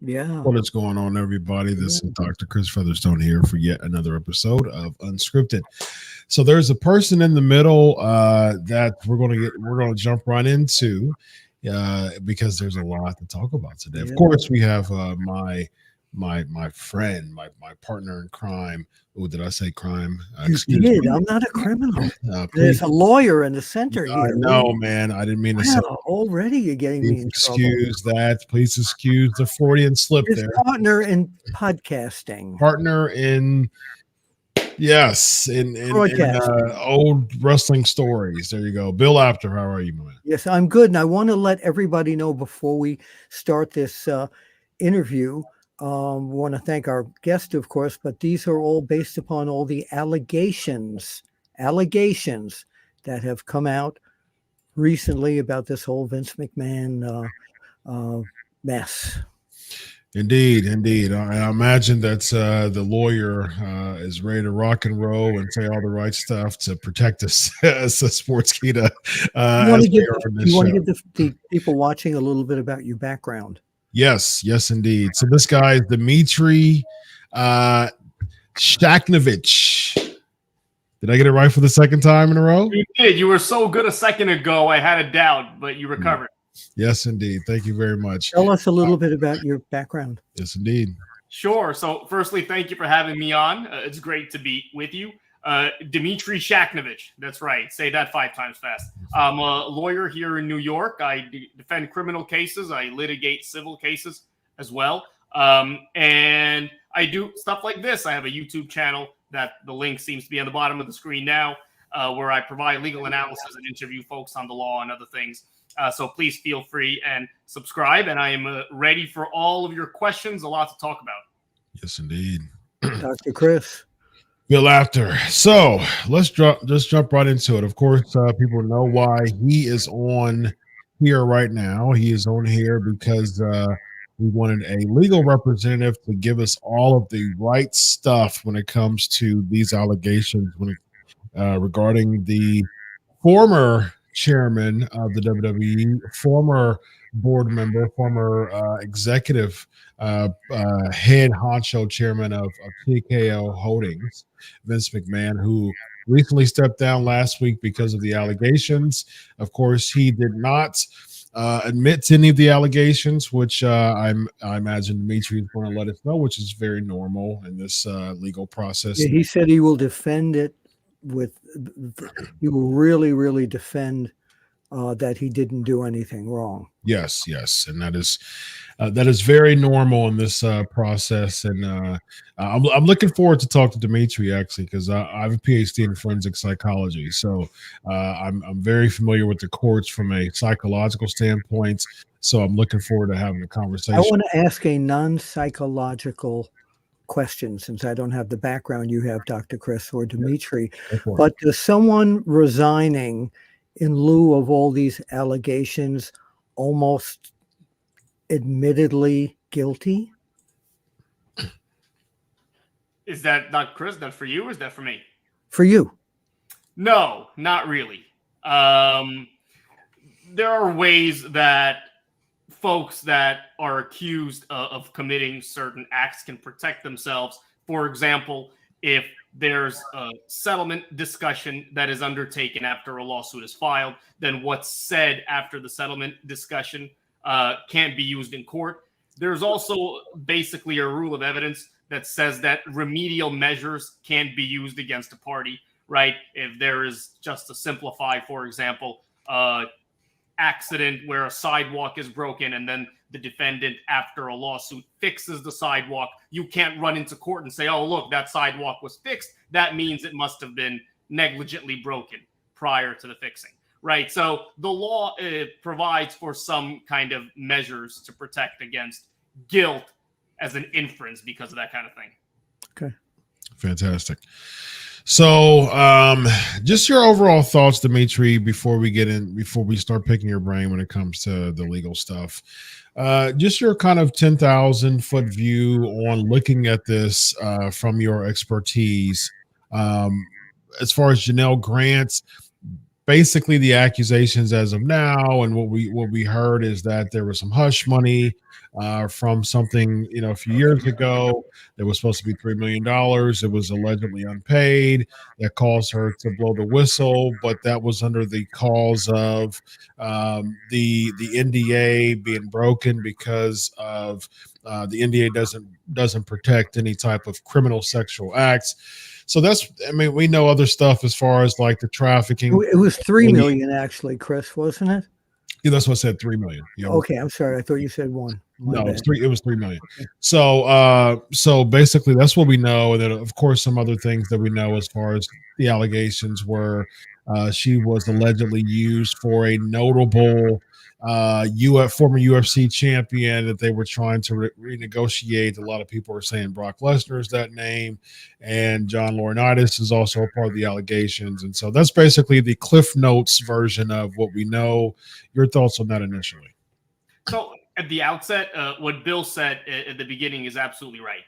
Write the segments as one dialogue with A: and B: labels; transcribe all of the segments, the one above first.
A: Yeah.
B: What is going on, everybody? This is Dr. Chris Featherstone here for yet another episode of UnSKripted. So there's a person in the middle that we're going to jump right into because there's a lot to talk about today. Of course, we have my friend, my partner in crime. Oh, did I say crime?
A: You did. I'm not a criminal. There's a lawyer in the center here.
B: No, man. I didn't mean to say.
A: Already you're getting me in
B: excuse trouble. That. Please excuse the Freudian slip there.
A: Partner in podcasting.
B: Partner in, yes, in old wrestling stories. There you go. Bill Apter, how are you, man?
A: Yes, I'm good. And I want to let everybody know before we start this interview. We want to thank our guest, of course, but these are all based upon all the allegations that have come out recently about this whole Vince McMahon mess. Indeed.
B: I imagine that the lawyer is ready to rock and roll and say all the right stuff to protect us as a Sportskeeda.
A: You want to give the people watching a little bit about your background?
B: Yes, indeed. So this guy is Dmitriy Shakhnevich. Did I get it right for the second time in a row?
C: You did. You were so good a second ago. I had a doubt, but you recovered.
B: Yes, indeed. Thank you very much.
A: Tell us a little bit about your background.
B: Yes, indeed.
C: Sure. So firstly, thank you for having me on. It's great to be with you. Dmitriy Shakhnevich. That's right. Say that 5 times fast. I'm a lawyer here in New York. I defend criminal cases. I litigate civil cases as well. And I do stuff like this. I have a YouTube channel that the link seems to be on the bottom of the screen now, where I provide legal analysis and interview folks on the law and other things. So please feel free and subscribe. And I am ready for all of your questions. A lot to talk about.
B: Yes, indeed.
A: Dr. Chris.
B: Bill Apter. So let's jump right into it. Of course, people know why he is on here right now. He is on here because we wanted a legal representative to give us all of the right stuff when it comes to these allegations regarding the former chairman of the WWE, former board member, former executive head honcho chairman of TKO Holdings, Vince McMahon, who recently stepped down last week because of the allegations. Of course, he did not admit to any of the allegations, which I imagine Dmitry is going to let us know, which is very normal in this legal process.
A: Yeah, he said he will defend it you really, really defend that he didn't do anything wrong.
B: Yes, and that is very normal in this process, and I'm looking forward to talk to Dmitriy actually, because I have a PhD in forensic psychology, so I'm very familiar with the courts from a psychological standpoint. So I'm looking forward to having a conversation.
A: I want to ask a non-psychological question, since I don't have the background you have, Dr. Chris or Dmitriy. But does someone resigning in lieu of all these allegations almost admittedly guilty?
C: Is that not Chris? That for you, or is that for me?
A: For you.
C: No, not really. There are ways that folks that are accused of committing certain acts can protect themselves. For example, if there's a settlement discussion that is undertaken after a lawsuit is filed, then what's said after the settlement discussion can't be used in court. There's also basically a rule of evidence that says that remedial measures can't be used against a party, right? If there is, just to simplify, for example, accident where a sidewalk is broken and then the defendant, after a lawsuit, fixes the sidewalk, you can't run into court and say, oh, look, that sidewalk was fixed. That means it must have been negligently broken prior to the fixing, right? So the law provides for some kind of measures to protect against guilt as an inference because of that kind of thing.
A: Okay.
B: Fantastic. So just your overall thoughts, Dmitriy, before we start picking your brain when it comes to the legal stuff. Just your kind of 10,000-foot view on looking at this from your expertise. As far as Janelle Grant, basically the accusations as of now, and what we heard is that there was some hush money from something, a few years ago. That was supposed to be $3 million. It was allegedly unpaid. That caused her to blow the whistle, but that was under the cause of the NDA being broken because of the NDA doesn't protect any type of criminal sexual acts. So we know other stuff as far as like the trafficking.
A: It was 3 million actually, Chris, wasn't it?
B: Yeah, that's what I said, 3 million. Yeah.
A: Okay, I'm sorry. I thought you said 1.
B: No, it was 3 million. Okay. So basically that's what we know. And then of course some other things that we know as far as the allegations were she was allegedly used for a notable former UFC champion that they were trying to renegotiate. A lot of people are saying Brock Lesnar is that name, and John Laurinaitis is also a part of the allegations. And so that's basically the Cliff Notes version of what we know. Your thoughts on that initially?
C: So at the outset, what Bill said at the beginning is absolutely right.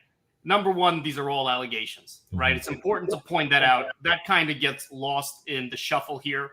C: Number one, these are all allegations, right? It's important to point that out. That kind of gets lost in the shuffle here.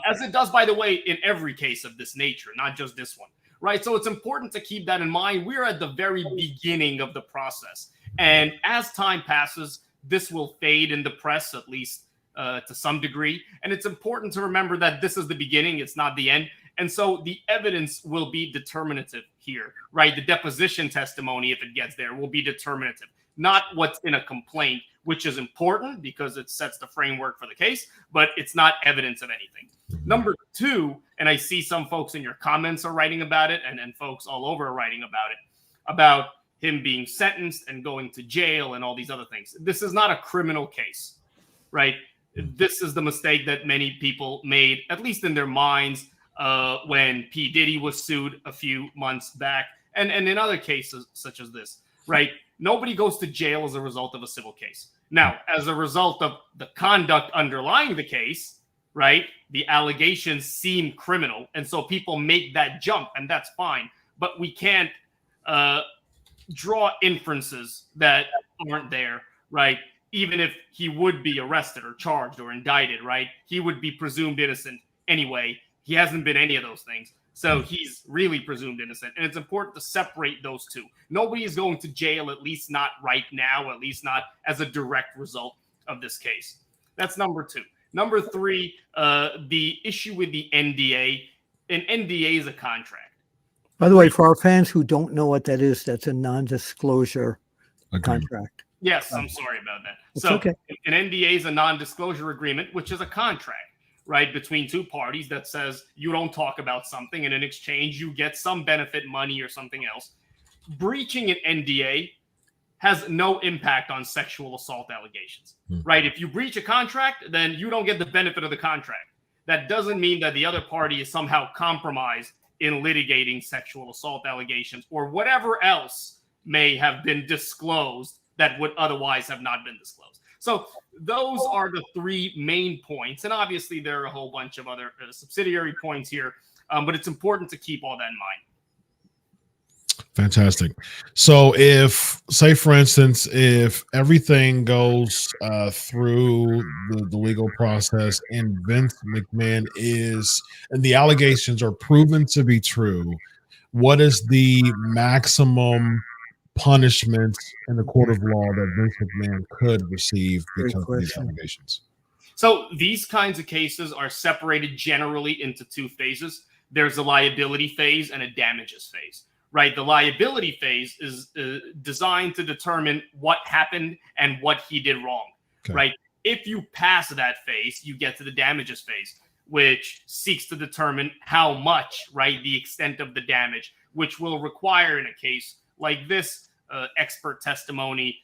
C: As it does, by the way, in every case of this nature, not just this one, right? So it's important to keep that in mind. We're at the very beginning of the process. And as time passes, this will fade in the press, at least to some degree. And it's important to remember that this is the beginning. It's not the end. And so the evidence will be determinative here, right? The deposition testimony, if it gets there, will be determinative, not what's in a complaint, which is important because it sets the framework for the case, but it's not evidence of anything. Number two, and I see some folks in your comments are writing about it, and folks all over are writing about it, about him being sentenced and going to jail and all these other things. This is not a criminal case, right? This is the mistake that many people made, at least in their minds, when P. Diddy was sued a few months back, and in other cases such as this, right? Nobody goes to jail as a result of a civil case. Now, as a result of the conduct underlying the case, right, the allegations seem criminal, and so people make that jump, and that's fine. But we can't draw inferences that aren't there, right? Even if he would be arrested or charged or indicted, right, he would be presumed innocent anyway. He hasn't been any of those things. So he's really presumed innocent. And it's important to separate those two. Nobody is going to jail, at least not right now, at least not as a direct result of this case. That's number two. Number three, the issue with the NDA. An NDA is a contract.
A: By the way, for our fans who don't know what that is, that's a non-disclosure contract.
C: Yes, I'm sorry about that.
A: It's
C: So
A: okay.
C: an NDA is a non-disclosure agreement, which is a contract, right, between two parties that says you don't talk about something, and in exchange you get some benefit, money or something else. Breaching an NDA has no impact on sexual assault allegations, right? If you breach a contract, then you don't get the benefit of the contract. That doesn't mean that the other party is somehow compromised in litigating sexual assault allegations or whatever else may have been disclosed that would otherwise have not been disclosed. So those are the three main points. And obviously there are a whole bunch of other subsidiary points here, but it's important to keep all that in mind.
B: Fantastic. So if, say, for instance, if everything goes through the legal process and Vince McMahon and the allegations are proven to be true, what is the maximum punishment in the court of law that Vince McMahon could receive because of these allegations?
C: So these kinds of cases are separated generally into two phases. There's a liability phase and a damages phase. Right, the liability phase is designed to determine what happened and what he did wrong. Okay. Right, if you pass that phase, you get to the damages phase, which seeks to determine how much, right, the extent of the damage, which will require in a case like this expert testimony,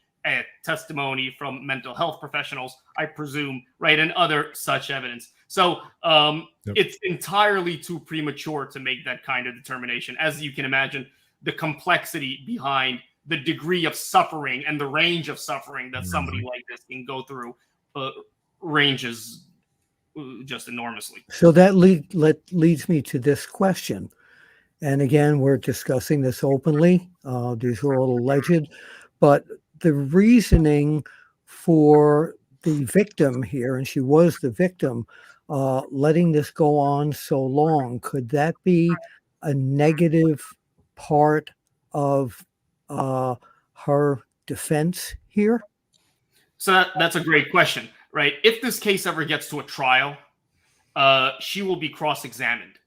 C: testimony from mental health professionals, I presume, right, and other such evidence. So it's entirely too premature to make that kind of determination. As you can imagine, the complexity behind the degree of suffering and the range of suffering that somebody like this can go through ranges just enormously.
A: So that leads me to this question. And again, we're discussing this openly. These are all alleged. But the reasoning for the victim here, and she was the victim, letting this go on so long, could that be a negative part of her defense here?
C: So that's a great question, right? If this case ever gets to a trial, she will be cross-examined,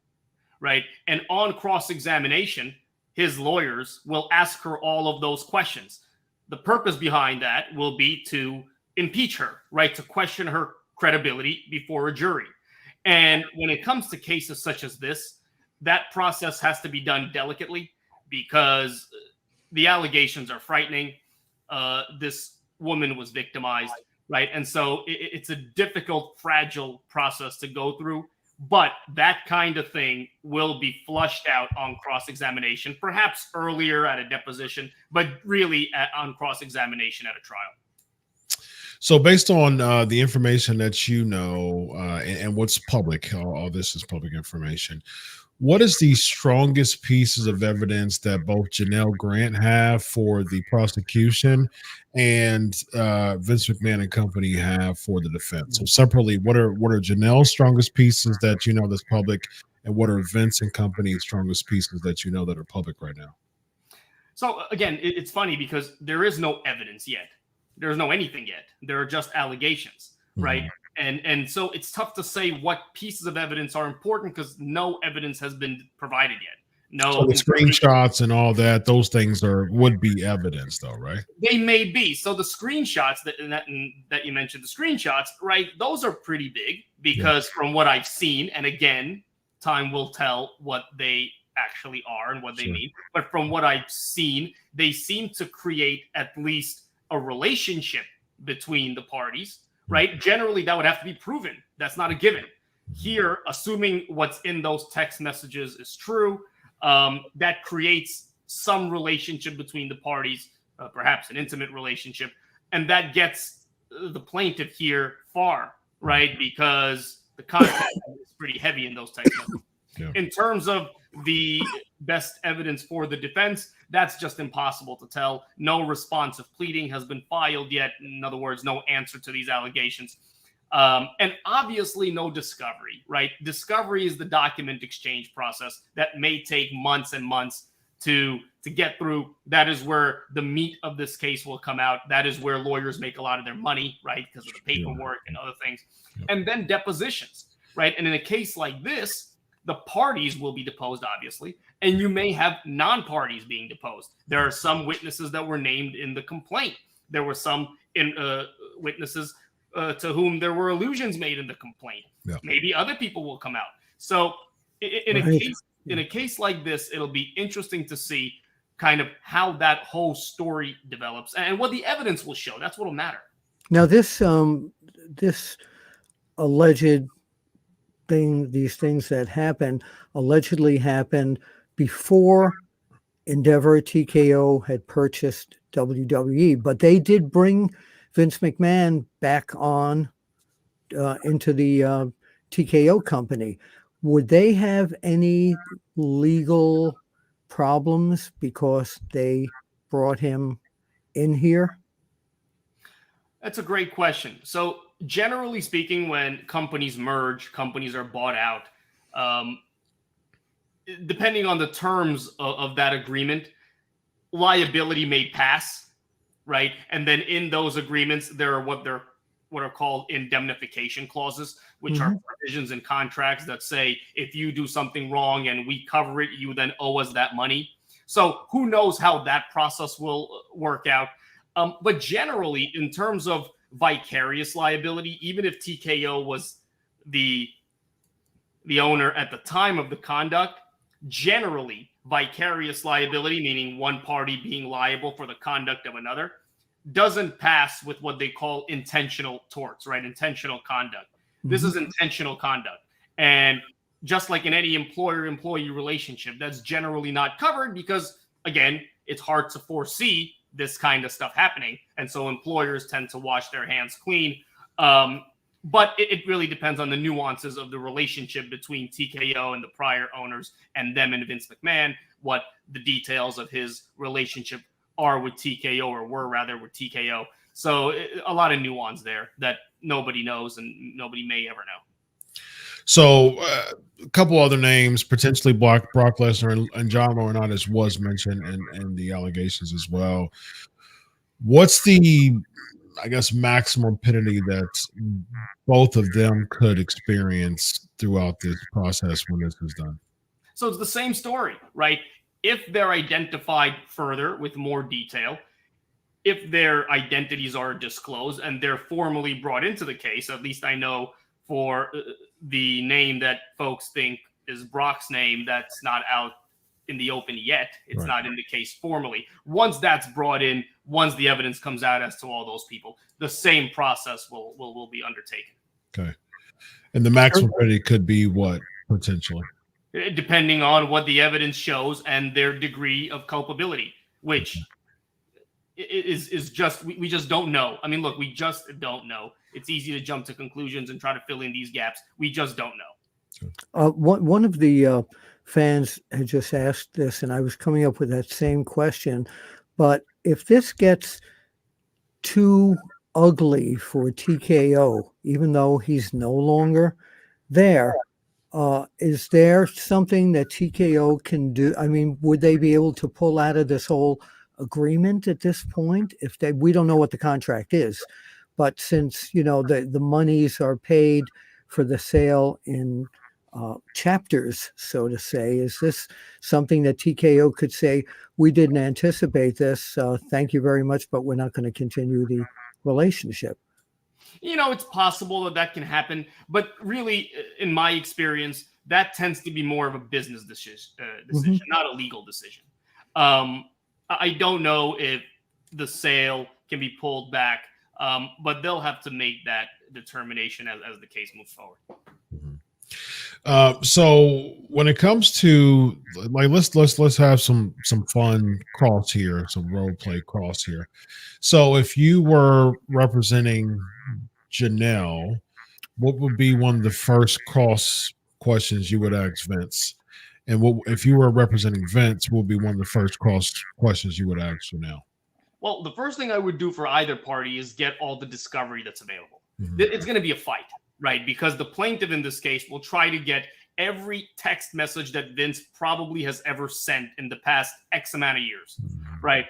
C: right? And on cross-examination, his lawyers will ask her all of those questions. The purpose behind that will be to impeach her, right? To question her credibility before a jury. And when it comes to cases such as this, that process has to be done delicately because the allegations are frightening. This woman was victimized, right? And so it's a difficult, fragile process to go through. But that kind of thing will be flushed out on cross-examination, perhaps earlier at a deposition, but really on cross-examination at a trial.
B: So based on the information that you know and what's public, all this is public information, what is the strongest pieces of evidence that both Janelle Grant have for the prosecution and Vince McMahon and company have for the defense? So separately, what are Janelle's strongest pieces that you know that's public, and what are Vince and company's strongest pieces that you know that are public right now?
C: So again, it's funny because there is no evidence yet. There's no anything yet. There are just allegations, right? Mm-hmm. And so it's tough to say what pieces of evidence are important because no evidence has been provided yet. No,
B: so the screenshots and all that, those things would be evidence though, right?
C: They may be. So the screenshots that you mentioned, the screenshots, right? Those are pretty big because from what I've seen, and again, time will tell what they actually are and what they mean. But from what I've seen, they seem to create at least a relationship between the parties, right? Generally, that would have to be proven. That's not a given. Here, assuming what's in those text messages is true, that creates some relationship between the parties, perhaps an intimate relationship, and that gets the plaintiff here far, right? Because the content is pretty heavy in those text messages. Yeah. In terms of the best evidence for the defense, that's just impossible to tell. No response of pleading has been filed yet. In other words, no answer to these allegations. And obviously no discovery, right? Discovery is the document exchange process that may take months and months to get through. That is where the meat of this case will come out. That is where lawyers make a lot of their money, right? Because of the paperwork and other things. And then depositions, right? And in a case like this, the parties will be deposed, obviously, and you may have non-parties being deposed. There are some witnesses that were named in the complaint there were some witnesses to whom there were allusions made in the complaint.
B: Yeah.
C: Maybe other people will come out. So in a case like this, it'll be interesting to see kind of how that whole story develops and what the evidence will show. That's what'll matter.
A: Now, this alleged thing, these things that happened, allegedly happened before Endeavor TKO had purchased WWE, but they did bring Vince McMahon back on into the TKO company. Would they have any legal problems because they brought him in here?
C: That's a great question. So generally speaking, when companies merge, companies are bought out, depending on the terms of that agreement, liability may pass, right? And then in those agreements, there are what are called indemnification clauses, which are provisions in contracts that say, if you do something wrong and we cover it, you then owe us that money. So who knows how that process will work out. But generally, in terms of vicarious liability, even if TKO was the owner at the time of the conduct, generally vicarious liability, meaning one party being liable for the conduct of another, doesn't pass with what they call intentional torts, right? Intentional conduct. This is intentional conduct. And just like in any employer-employee relationship, that's generally not covered because, again, it's hard to foresee this kind of stuff happening. And so employers tend to wash their hands clean. But it really depends on the nuances of the relationship between TKO and the prior owners and them and Vince McMahon, what the details of his relationship are with TKO, or were rather with TKO. So a lot of nuance there that nobody knows and nobody may ever know.
B: So a couple other names, potentially Brock Lesnar and John Laurinaitis was mentioned in the allegations as well. What's the, I guess, maximum penalty that both of them could experience throughout this process when this is done?
C: So it's the same story, right? If they're identified further with more detail, if their identities are disclosed and they're formally brought into the case, at least I know for the name that folks think is Brock's name, that's not out in the open yet. It's
B: right.
C: Not in the case formally. Once that's brought in, once the evidence comes out as to all those people, the same process will be undertaken.
B: Okay. And the maximum penalty could be what, potentially?
C: Depending on what the evidence shows and their degree of culpability, which is just, we just don't know. I mean, look, we just don't know. It's easy to jump to conclusions and try to fill in these gaps. We just don't know.
A: One of the fans had just asked this, and I was coming up with that same question. But if this gets too ugly for TKO, even though he's no longer there, is there something that TKO can do? I mean, would they be able to pull out of this whole agreement at this point? If we don't know what the contract is, but since, the monies are paid for the sale in chapters, so to say, is this something that TKO could say, we didn't anticipate this, thank you very much, but we're not going to continue the relationship?
C: It's possible that can happen, but really, in my experience, that tends to be more of a business decision, not a legal decision. I don't know if the sale can be pulled back, but they'll have to make that determination as the case moves forward.
B: So when it comes to, like, let's have some fun cross here, some role play cross here. So if you were representing Janelle, what would be one of the first cross questions you would ask Vince? And what if you were representing Vince, what would be one of the first cross questions you would ask Janelle?
C: Well, the first thing I would do for either party is get all the discovery that's available. It's going to be a fight, right? Because the plaintiff in this case will try to get every text message that Vince probably has ever sent in the past X amount of years, right?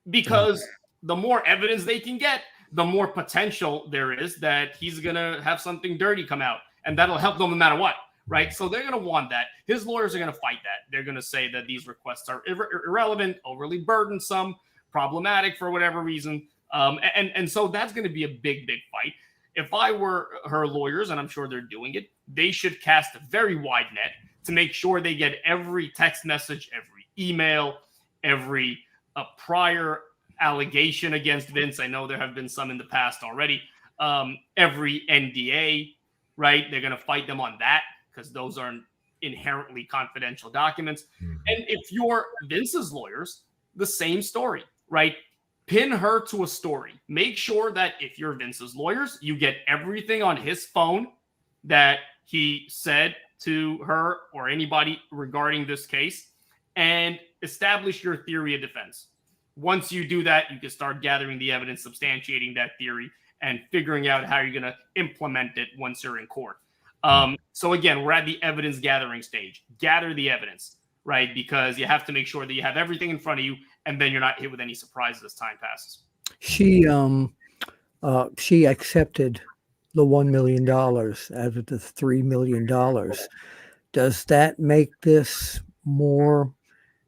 C: Because the more evidence they can get, the more potential there is that he's going to have something dirty come out, and that'll help them no matter what, right? So they're going to want that. His lawyers are going to fight that. They're going to say that these requests are irrelevant, overly burdensome, problematic for whatever reason. And so that's going to be a big fight. If I were her lawyers, and I'm sure they're doing it, they should cast a very wide net to make sure they get every text message, every email, every prior allegation against Vince. I know there have been some in the past already. Every NDA, right? They're going to fight them on that because those are inherently confidential documents. And if you're Vince's lawyers, the same story, right? Pin her to a story. Make sure that if you're Vince's lawyers, you get everything on his phone that he said to her or anybody regarding this case, and establish your theory of defense. Once you do that, you can start gathering the evidence substantiating that theory and figuring out how you're going to implement it once you're in court. So again, we're at the evidence gathering stage. Gather the evidence, right? Because you have to make sure that you have everything in front of you, and then you're not hit with any surprises as time passes.
A: She accepted the $1 million out of the $3 million. Does that make this more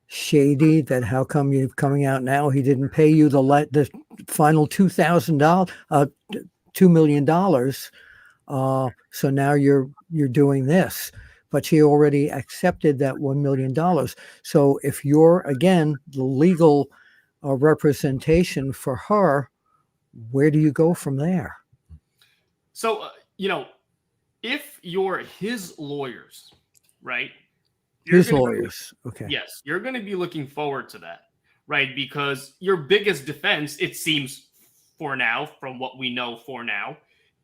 A: shady? That how come you're coming out now? He didn't pay you the final $2,000, $2 million. So now you're doing this, but she already accepted that $1 million. So if you're, again, the legal representation for her, where do you go from there?
C: So, if you're his lawyers, right?
A: His lawyers. Okay.
C: Yes, you're going to be looking forward to that, right? Because your biggest defense, it seems for now, from what we know for now,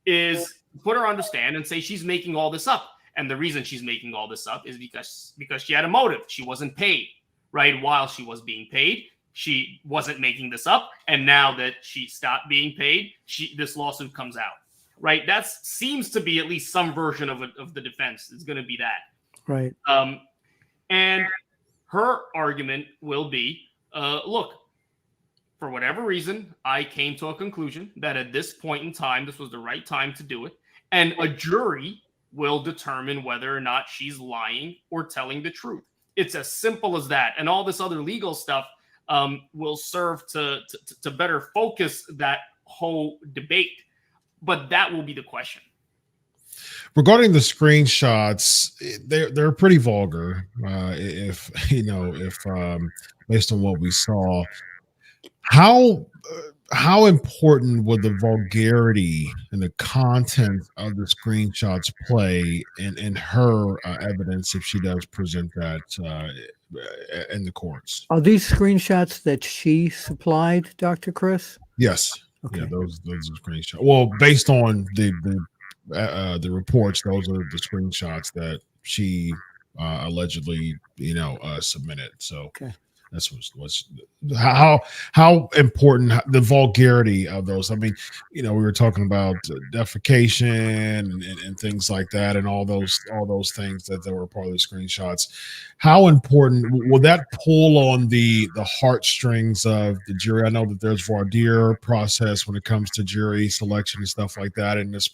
C: is put her on the stand and say she's making all this up. And the reason she's making all this up is because she had a motive. She wasn't paid, right? While she was being paid, she wasn't making this up. And now that she stopped being paid, this lawsuit comes out, right? That seems to be at least some version of the defense. It's going to be that.
A: Right.
C: And her argument will be, look, for whatever reason, I came to a conclusion that at this point in time, this was the right time to do it. And a jury will determine whether or not she's lying or telling the truth. It's as simple as that. And all this other legal stuff will serve to better focus that whole debate. But that will be the question.
B: Regarding the screenshots, they're pretty vulgar. If based on what we saw, how important would the vulgarity and the content of the screenshots play in her evidence if she does present that in the courts?
A: Are these screenshots that she supplied, Dr. Chris?
B: Yes.
A: Okay.
B: Yeah, those are screenshots. Well, based on the reports, those are the screenshots that she allegedly submitted. So
A: okay.
B: That's what's how important the vulgarity of those. I mean, we were talking about defecation and things like that, and all those things that were part of the screenshots. How important will that pull on the heartstrings of the jury? I know that there's voir dire process when it comes to jury selection and stuff like that, and it's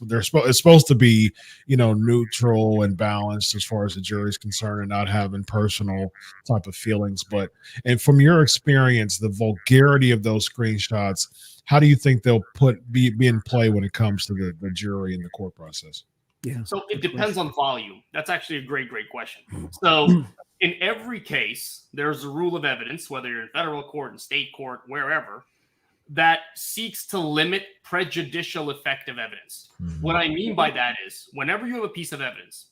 B: supposed to be neutral and balanced as far as the jury is concerned, and not having personal type of feelings, but. And from your experience, the vulgarity of those screenshots, how do you think they'll be in play when it comes to the jury and the court process?
A: Yeah.
C: So it depends on volume. That's actually a great question. So in every case, there's a rule of evidence, whether you're in federal court, in state court, wherever, that seeks to limit prejudicial effect of evidence. Mm-hmm. What I mean by that is whenever you have a piece of evidence,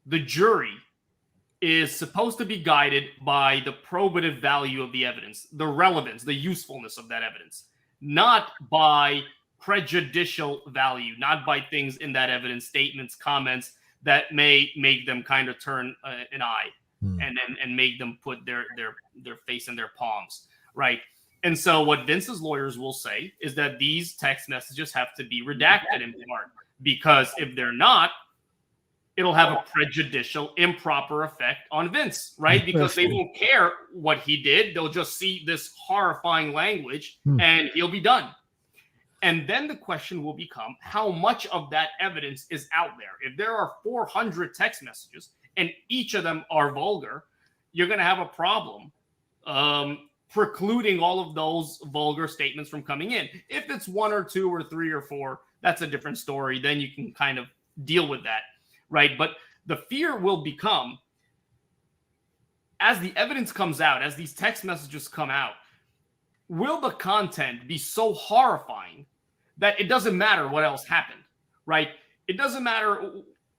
C: the jury is supposed to be guided by the probative value of the evidence, the relevance, the usefulness of that evidence, not by prejudicial value, not by things in that evidence, statements, comments that may make them kind of turn an eye and make them put their face in their palms, right? And so what Vince's lawyers will say is that these text messages have to be redacted in part, because if they're not, it'll have a prejudicial, improper effect on Vince, right? Because they won't care what he did. They'll just see this horrifying language and he'll be done. And then the question will become how much of that evidence is out there. If there are 400 text messages and each of them are vulgar, you're going to have a problem precluding all of those vulgar statements from coming in. If it's 1 or 2 or 3 or 4, that's a different story. Then you can kind of deal with that, right? But the fear will become, as the evidence comes out, as these text messages come out, will the content be so horrifying that it doesn't matter what else happened, right? It doesn't matter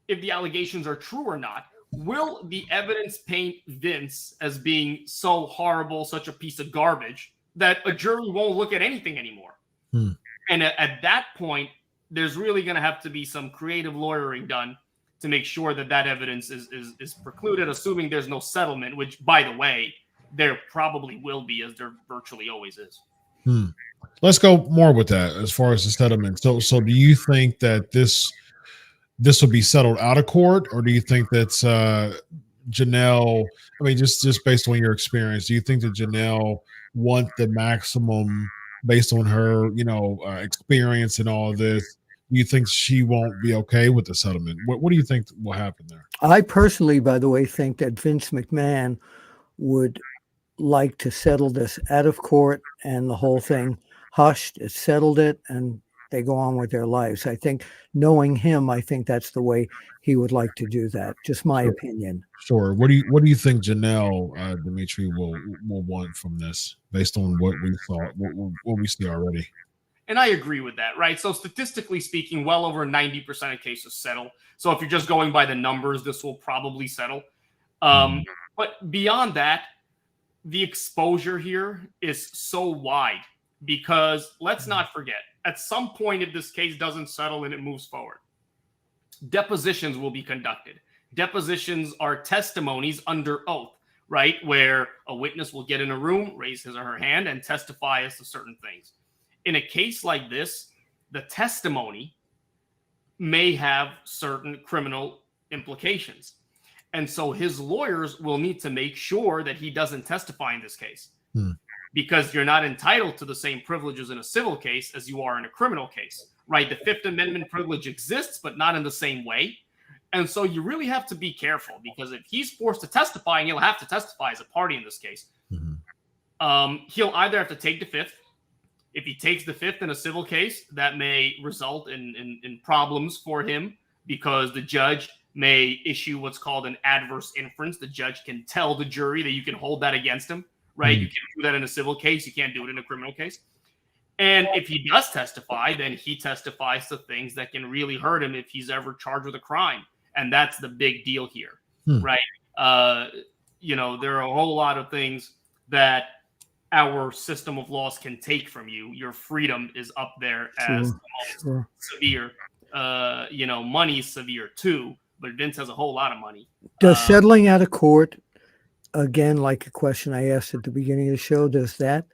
C: if the allegations are true or not. Will the evidence paint Vince as being so horrible, such a piece of garbage, that a jury won't look at anything anymore? And at that point, there's really going to have to be some creative lawyering done to make sure that that evidence is precluded, assuming there's no settlement, which, by the way, there probably will be, as there virtually always is.
B: Let's go more with that as far as the settlement. So do you think that this will be settled out of court, or do you think that's Janelle? I mean, just based on your experience, do you think that Janelle want the maximum based on her, experience and all of this? Do you think she won't be okay with the settlement? What do you think will happen there?
A: I personally, by the way, think that Vince McMahon would like to settle this out of court and the whole thing hushed. It settled it, and they go on with their lives. I think, knowing him, I think that's the way he would like to do that. Just my opinion.
B: Sure. What do you think Janelle Dmitriy will want from this, based on what we saw, what we see already?
C: And I agree with that, right? So statistically speaking, well over 90% of cases settle. So if you're just going by the numbers, this will probably settle. But beyond that, the exposure here is so wide, because let's not forget, at some point, if this case doesn't settle and it moves forward, depositions will be conducted. Depositions are testimonies under oath, right? Where a witness will get in a room, raise his or her hand, and testify as to certain things. In a case like this, the testimony may have certain criminal implications. And so his lawyers will need to make sure that he doesn't testify in this case. Because you're not entitled to the same privileges in a civil case as you are in a criminal case, right? The Fifth Amendment privilege exists, but not in the same way. And so you really have to be careful, because if he's forced to testify, and he'll have to testify as a party in this case, he'll either have to take the Fifth. If he takes the Fifth in a civil case, that may result in problems for him, because the judge may issue what's called an adverse inference. The judge can tell the jury that you can hold that against him. Right? You can't do that in a civil case. You can't do it in a criminal case. And if he does testify, then he testifies to things that can really hurt him if he's ever charged with a crime. And that's the big deal here, right? There are a whole lot of things that our system of laws can take from you. Your freedom is up there as severe. Money is severe too, but Vince has a whole lot of money.
A: Does settling out of court, again, like a question I asked at the beginning of the show, does that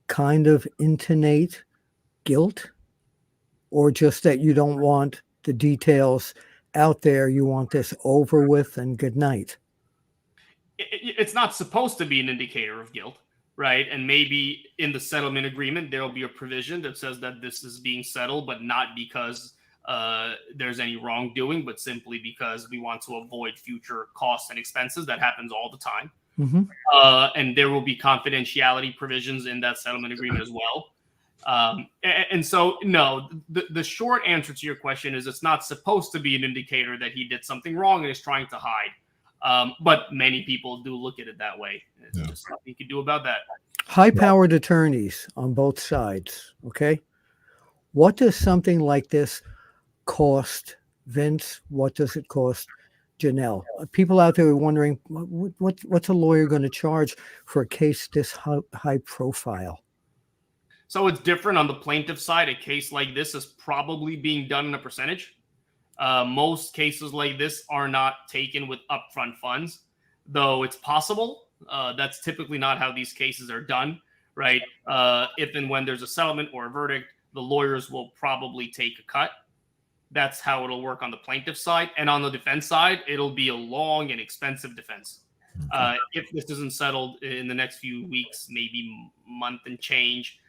A: kind of intonate guilt, or just that you don't want the details out there? You want this over with and good night?
C: It's not supposed to be an indicator of guilt, right? And maybe in the settlement agreement, there'll be a provision that says that this is being settled, but not because there's any wrongdoing, but simply because we want to avoid future costs and expenses. That happens all the time. And there will be confidentiality provisions in that settlement agreement as well. And so, no, the short answer to your question is it's not supposed to be an indicator that he did something wrong and is trying to hide. But many people do look at it that way. There's just nothing you can do about that.
A: High-powered attorneys on both sides, okay? What does something like this cost Vince? What does it cost Janelle? People out there are wondering, what's a lawyer going to charge for a case this high profile?
C: So it's different on the plaintiff side. A case like this is probably being done in a percentage. Most cases like this are not taken with upfront funds, though it's possible. That's typically not how these cases are done, right? If and when there's a settlement or a verdict, the lawyers will probably take a cut. That's how it'll work on the plaintiff side. And on the defense side, it'll be a long and expensive defense. If this isn't settled in the next few weeks, maybe month and change,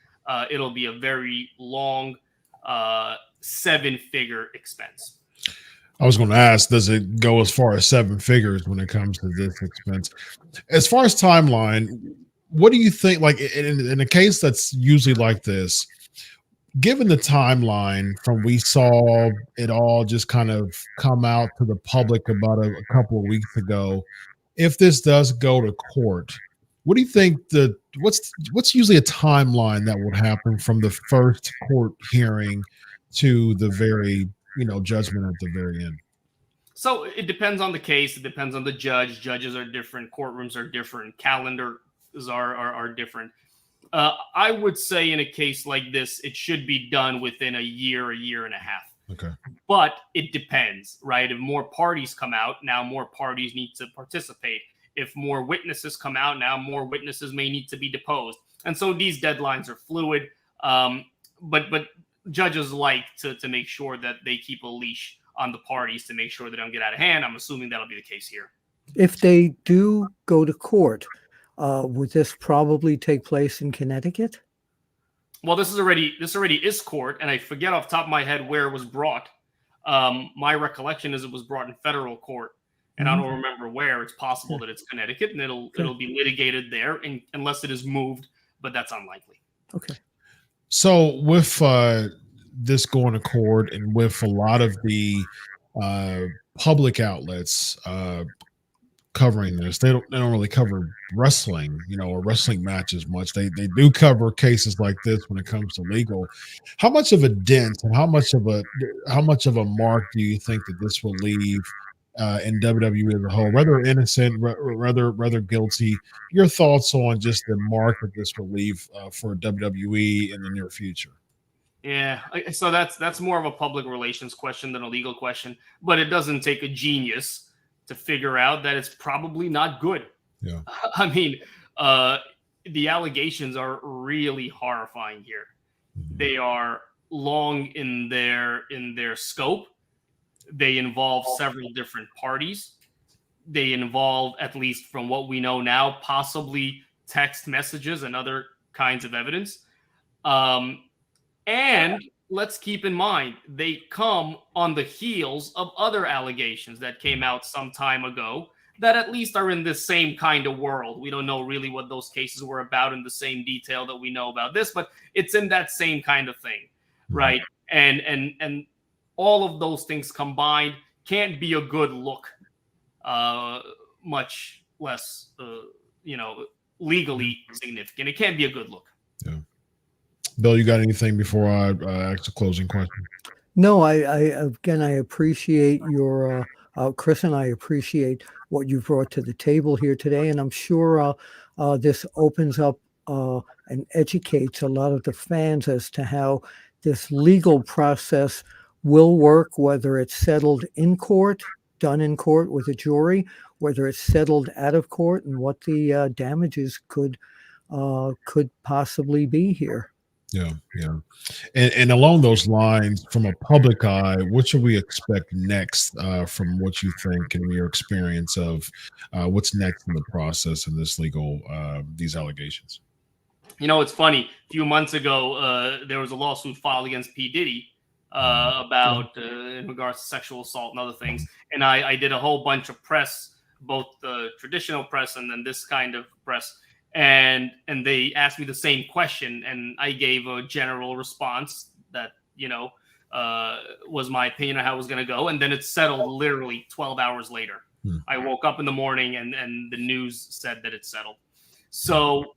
C: it'll be a very long 7-figure expense.
B: I was going to ask, does it go as far as 7 figures when it comes to this expense? As far as timeline, what do you think? Like in a case that's usually like this, given the timeline from we saw it all just kind of come out to the public about a couple of weeks ago, if this does go to court, what do you think what's usually a timeline that would happen from the first court hearing to the very, judgment at the very end?
C: So it depends on the case. It depends on the judge. Judges are different. Courtrooms are different. Calendars are different. I would say in a case like this, it should be done within a year and a half.
B: Okay.
C: But it depends, right? If more parties come out, now more parties need to participate. If more witnesses come out, now more witnesses may need to be deposed. And so these deadlines are fluid. But judges like to make sure that they keep a leash on the parties to make sure they don't get out of hand. I'm assuming that'll be the case here.
A: If they do go to court, would this probably take place in Connecticut?
C: Well, this already is court, and I forget off the top of my head where it was brought. My recollection is it was brought in federal court, and I don't remember where. It's possible that it's Connecticut, and it'll be litigated there, unless it is moved, but that's unlikely.
A: Okay.
B: So with this going to court, and with a lot of the public outlets covering this, they don't really cover wrestling, or wrestling matches much. They do cover cases like this when it comes to legal. How much of a dent and how much of a mark do you think that this will leave in WWE as a whole, whether innocent, rather guilty? Your thoughts on just the mark that this will leave for WWE in the near future?
C: Yeah, so that's more of a public relations question than a legal question, but it doesn't take a genius to figure out that it's probably not good.
B: Yeah.
C: I mean, the allegations are really horrifying here. They are long in their scope. They involve several different parties. They involve, at least from what we know now, possibly text messages and other kinds of evidence. And let's keep in mind, they come on the heels of other allegations that came out some time ago that at least are in this same kind of world. We don't know really what those cases were about in the same detail that we know about this, but it's in that same kind of thing, right? And all of those things combined can't be a good look, much less, legally significant. It can't be a good look.
B: Yeah. Bill, you got anything before I ask a closing question?
A: No, I appreciate your Chris, and I appreciate what you brought to the table here today, and I'm sure this opens up and educates a lot of the fans as to how this legal process will work, whether it's settled in court, done in court with a jury, whether it's settled out of court, and what the damages could possibly be here.
B: Yeah. And along those lines, from a public eye, what should we expect next from what you think and your experience of what's next in the process in this legal, these allegations?
C: It's funny. A few months ago, there was a lawsuit filed against P. Diddy about in regards to sexual assault and other things. And I did a whole bunch of press, both the traditional press and then this kind of press. And they asked me the same question, and I gave a general response that, was my opinion on how it was going to go. And then it settled literally 12 hours later. I woke up in the morning and the news said that it settled. So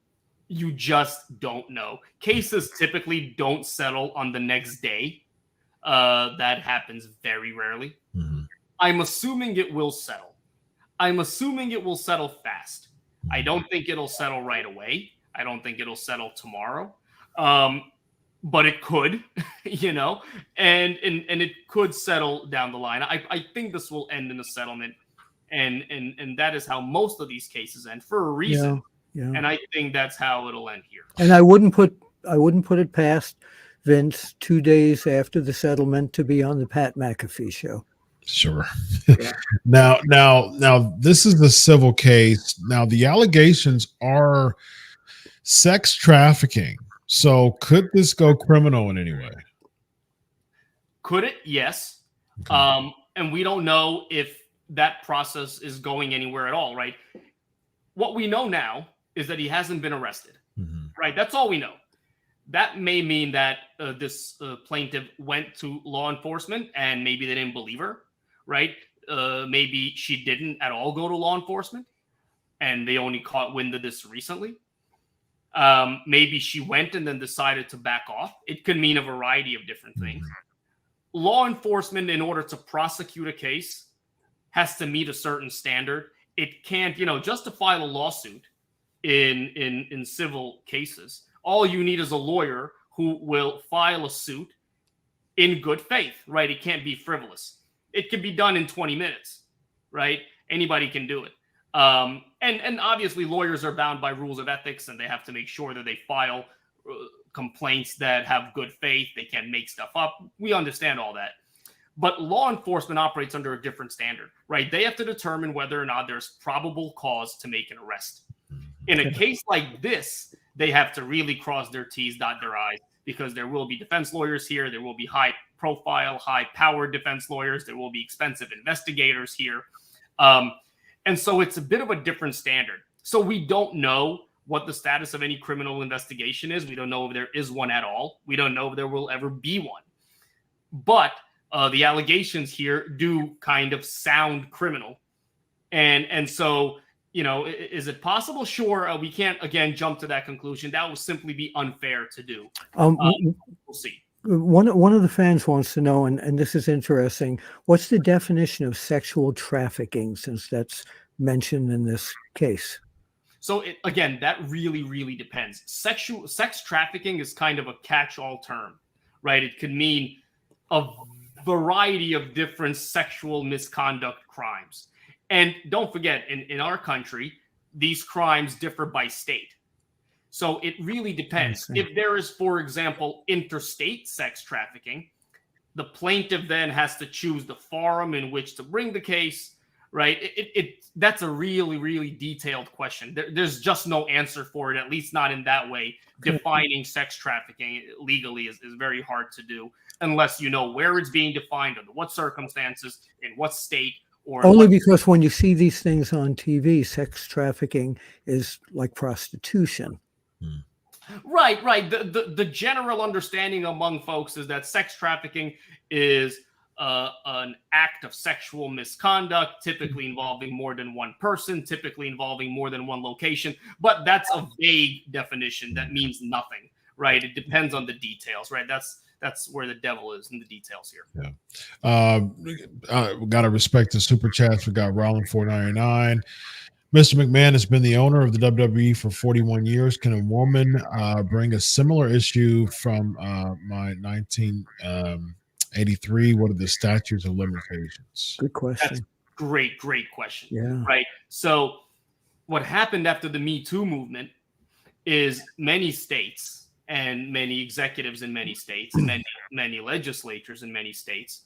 C: you just don't know. Cases typically don't settle on the next day. That happens very rarely. I'm assuming it will settle. I'm assuming it will settle fast. I don't think it'll settle right away. I don't think it'll settle tomorrow. But it could, and it could settle down the line. I think this will end in a settlement. And that is how most of these cases end, for a reason. Yeah. And I think that's how it'll end here.
A: And I wouldn't put it past Vince 2 days after the settlement to be on the Pat McAfee show.
B: Sure. Yeah. Now, this is the civil case. Now, the allegations are sex trafficking. So, could this go criminal in any way?
C: Could it? Yes. Okay. And we don't know if that process is going anywhere at all, right? What we know now is that he hasn't been arrested.
B: Mm-hmm.
C: Right? That's all we know. That may mean that this plaintiff went to law enforcement and maybe they didn't believe her, right? Maybe she didn't at all go to law enforcement and they only caught wind of this recently. Maybe she went and then decided to back off. It could mean a variety of different things. Mm-hmm. Law enforcement, in order to prosecute a case, has to meet a certain standard. It can't, just to file a lawsuit in civil cases, all you need is a lawyer who will file a suit in good faith, right? It can't be frivolous. It can be done in 20 minutes, right? Anybody can do it. And obviously lawyers are bound by rules of ethics and they have to make sure that they file complaints that have good faith. They can't make stuff up. We understand all that. But law enforcement operates under a different standard, right? They have to determine whether or not there's probable cause to make an arrest. In a case like this, they have to really cross their T's, dot their I's, because there will be defense lawyers here. There will be high-profile, high-powered defense lawyers. There will be expensive investigators here. And so it's a bit of a different standard. So we don't know what the status of any criminal investigation is. We don't know if there is one at all. We don't know if there will ever be one. But the allegations here do kind of sound criminal. And so... is it possible? Sure. We can't, again, jump to that conclusion. That would simply be unfair to do. We'll see.
A: One of the fans wants to know, and this is interesting, what's the definition of sexual trafficking, since that's mentioned in this case?
C: So, again, that really, really depends. Sex trafficking is kind of a catch-all term, right? It could mean a variety of different sexual misconduct crimes. And don't forget, in our country, these crimes differ by state. So it really depends. If there is, for example, interstate sex trafficking, the plaintiff then has to choose the forum in which to bring the case, right? That's a really, really detailed question. There's just no answer for it, at least not in that way. Defining sex trafficking legally is very hard to do unless you know where it's being defined, under what circumstances, in what state.
A: Only because when you see these things on TV, sex trafficking is like prostitution.
C: Right. The general understanding among folks is that sex trafficking is an act of sexual misconduct, typically involving more than one person, typically involving more than one location. But that's a vague definition that means nothing, right? It depends on the details, right? That's where the devil is in the details here.
B: Yeah. Got to respect the super chats. We got Rollin 499. Mr. McMahon has been the owner of the WWE for 41 years. Can a woman bring a similar issue from my 1983? What are the statutes of limitations?
A: Good question.
C: That's great question.
A: Yeah.
C: Right. So what happened after the Me Too movement is many states and many executives in many states and many legislatures in many states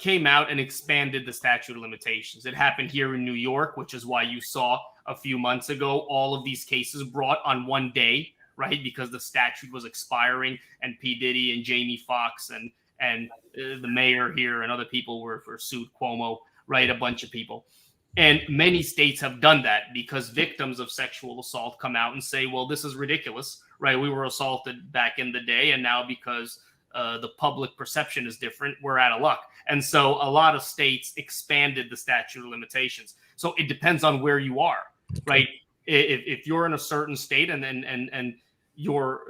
C: came out and expanded the statute of limitations. It happened here in New York, which is why you saw a few months ago all of these cases brought on one day, right? Because the statute was expiring and P. Diddy and Jamie Foxx and the mayor here and other people were sued, Cuomo, right? A bunch of people. And many states have done that because victims of sexual assault come out and say, well, this is ridiculous, right? We were assaulted back in the day. And now because the public perception is different, we're out of luck. And so a lot of states expanded the statute of limitations. So it depends on where you are, right? If you're in a certain state and you're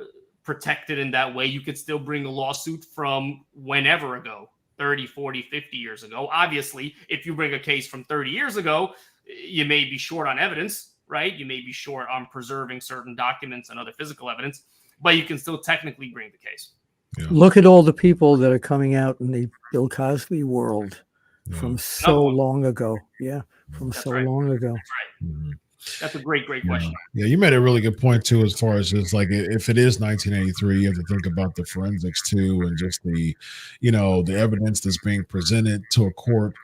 C: protected in that way, you could still bring a lawsuit from whenever ago. 30, 40, 50 years ago. Obviously, if you bring a case from 30 years ago, you may be short on evidence, right? You may be short on preserving certain documents and other physical evidence, but you can still technically bring the case.
A: Yeah. Look at all the people that are coming out in the Bill Cosby world from so long ago. Yeah, from That's so right. long ago.
C: That's right. Mm-hmm. That's a great question.
B: Yeah, you made a really good point too, as far as it's like if it is 1983, you have to think about the forensics too, and just the evidence that's being presented to a court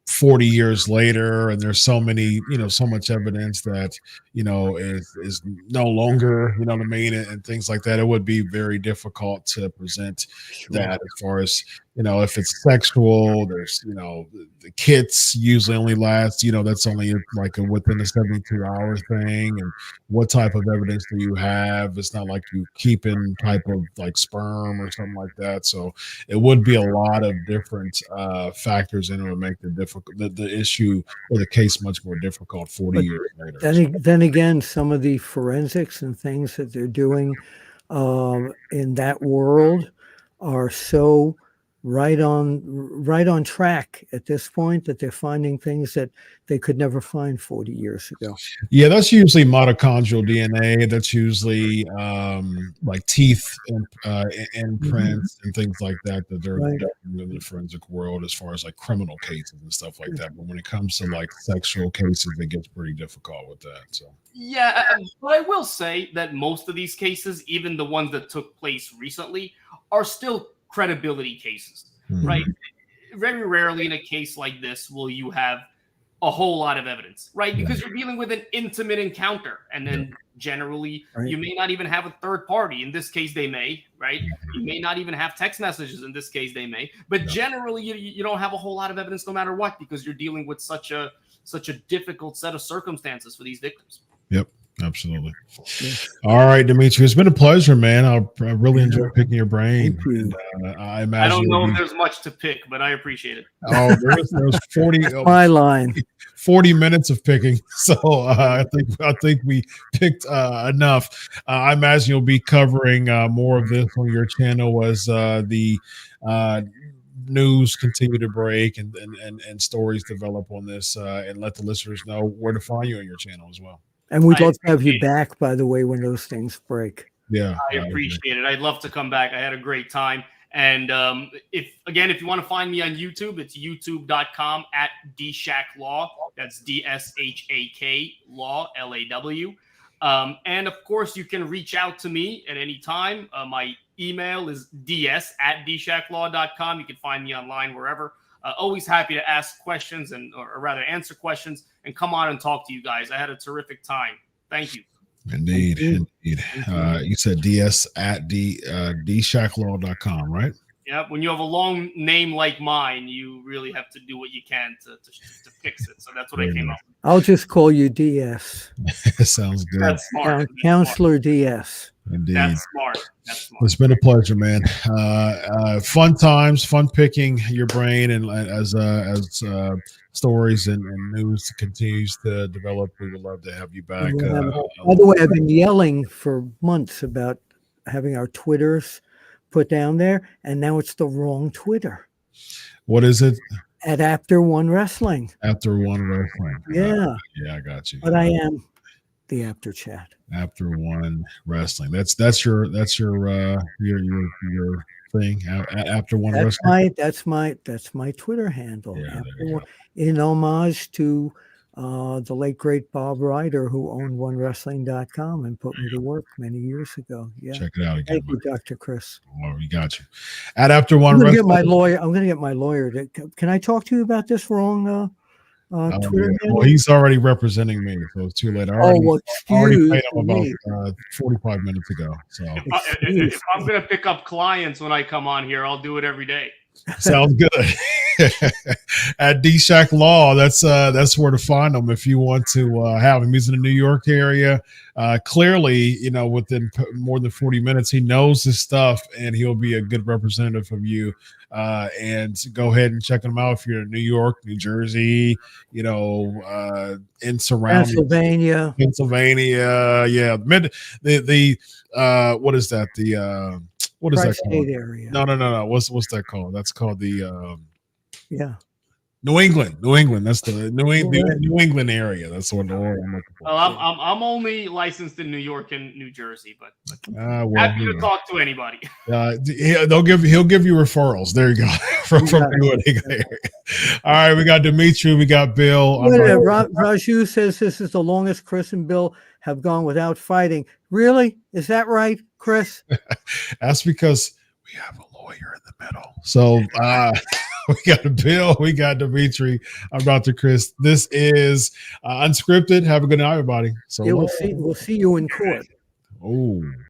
B: 40 years later, and there's so many, so much evidence that is no longer, and things like that. It would be very difficult to present that as far as if it's sexual, there's, the kits usually only last, that's only like within a 72-hour thing. And what type of evidence do you have? It's not like you keep in type of like sperm or something like that. So it would be a lot of different factors in it to make the issue or the case much more difficult 40 years later.
A: Then again, some of the forensics and things that they're doing in that world are so right on track at this point that they're finding things that they could never find 40 years ago.
B: Yeah, that's usually mitochondrial DNA. That's usually like teeth imprints and things like that they're doing in the forensic world as far as like criminal cases and stuff like that. But when it comes to like sexual cases, it gets pretty difficult with that. So
C: yeah, but I will say that most of these cases, even the ones that took place recently, are still credibility cases, right? Very rarely in a case like this will you have a whole lot of evidence, right? Because you're dealing with an intimate encounter, and then generally you may not even have a third party. In this case, they may, right? You may not even have text messages. In this case, they may. But generally, you don't have a whole lot of evidence no matter what, because you're dealing with such a difficult set of circumstances for these victims.
B: Yep. Absolutely. All right, Dmitriy, it's been a pleasure, man. I really enjoyed picking your brain. And, I imagine
C: I don't know if there's much to pick, but I appreciate it.
B: Oh, there's 40
A: my line.
B: 40 minutes of picking. So I think we picked enough. I imagine you'll be covering more of this on your channel as the news continue to break and stories develop on this, and let the listeners know where to find you on your channel as well.
A: And we'd love to have you back, by the way, when those things break.
B: Yeah,
C: I appreciate it. I'd love to come back. I had a great time. And if you want to find me on YouTube, it's youtube.com @DShakLaw. That's DSHAK Law, LAW. And of course, you can reach out to me at any time. My email is ds@dshaklaw.com. You can find me online wherever. Always happy to ask questions or rather answer questions and come on and talk to you guys. I had a terrific time. Thank you.
B: Indeed. You said ds@dshaklaw.com, right?
C: Yeah. When you have a long name like mine, you really have to do what you can to fix it. So that's what I came up with.
A: I'll just call you DS.
B: Sounds good.
C: That's smart.
A: Counselor DS.
B: Indeed.
C: That's smart.
B: It's been a pleasure, man. Fun times, fun picking your brain, and as stories and news continues to develop, we would love to have you back.
A: By the way, I've been yelling for months about having our Twitters put down there, and now it's the wrong Twitter.
B: What is it?
A: At Apter One Wrestling.
B: Apter One Wrestling.
A: Yeah.
B: Yeah, I got you.
A: But I am the Apter Chat.
B: Apter One Wrestling. That's your thing. Apter One Wrestling.
A: That's my Twitter handle.
B: Yeah,
A: in homage to the late great Bob Ryder, who owned OneWrestling.com and put me to work many years ago. Yeah,
B: check it out again.
A: Thank you, Dr. Chris.
B: Well, we got you. At Apter One Wrestling.
A: I'm going to get my lawyer. Can I talk to you about this wrong? Twitter handle?
B: Well, he's already representing me, so it's too late. I already paid him about 45 minutes ago. So
C: if I'm going to pick up clients when I come on here, I'll do it every day.
B: Sounds good. At DShak Law, that's where to find him if you want to have him. He's in the New York area. Clearly, within more than 40 minutes, he knows his stuff, and he'll be a good representative of you. And go ahead and check him out if you're in New York, New Jersey, in surrounding Pennsylvania. Yeah, what is that? What is that called?
A: Area.
B: No. What's that called? That's called the New England. That's the New England area. That's what I'm looking for.
C: Well, I'm only licensed in New York and New Jersey, but happy to talk to anybody.
B: He'll give you referrals. There you go. from New England area. All right, we got Dmitriy, we got Bill.
A: Raju says this is the longest Chris and Bill have gone without fighting. Really? Is that right, Chris?
B: That's because we have a lawyer in the middle. So we got Bill, we got Dmitriy. I'm Dr. Chris. This is UnSKripted. Have a good night, everybody. So
A: we'll see you in court.
B: Oh.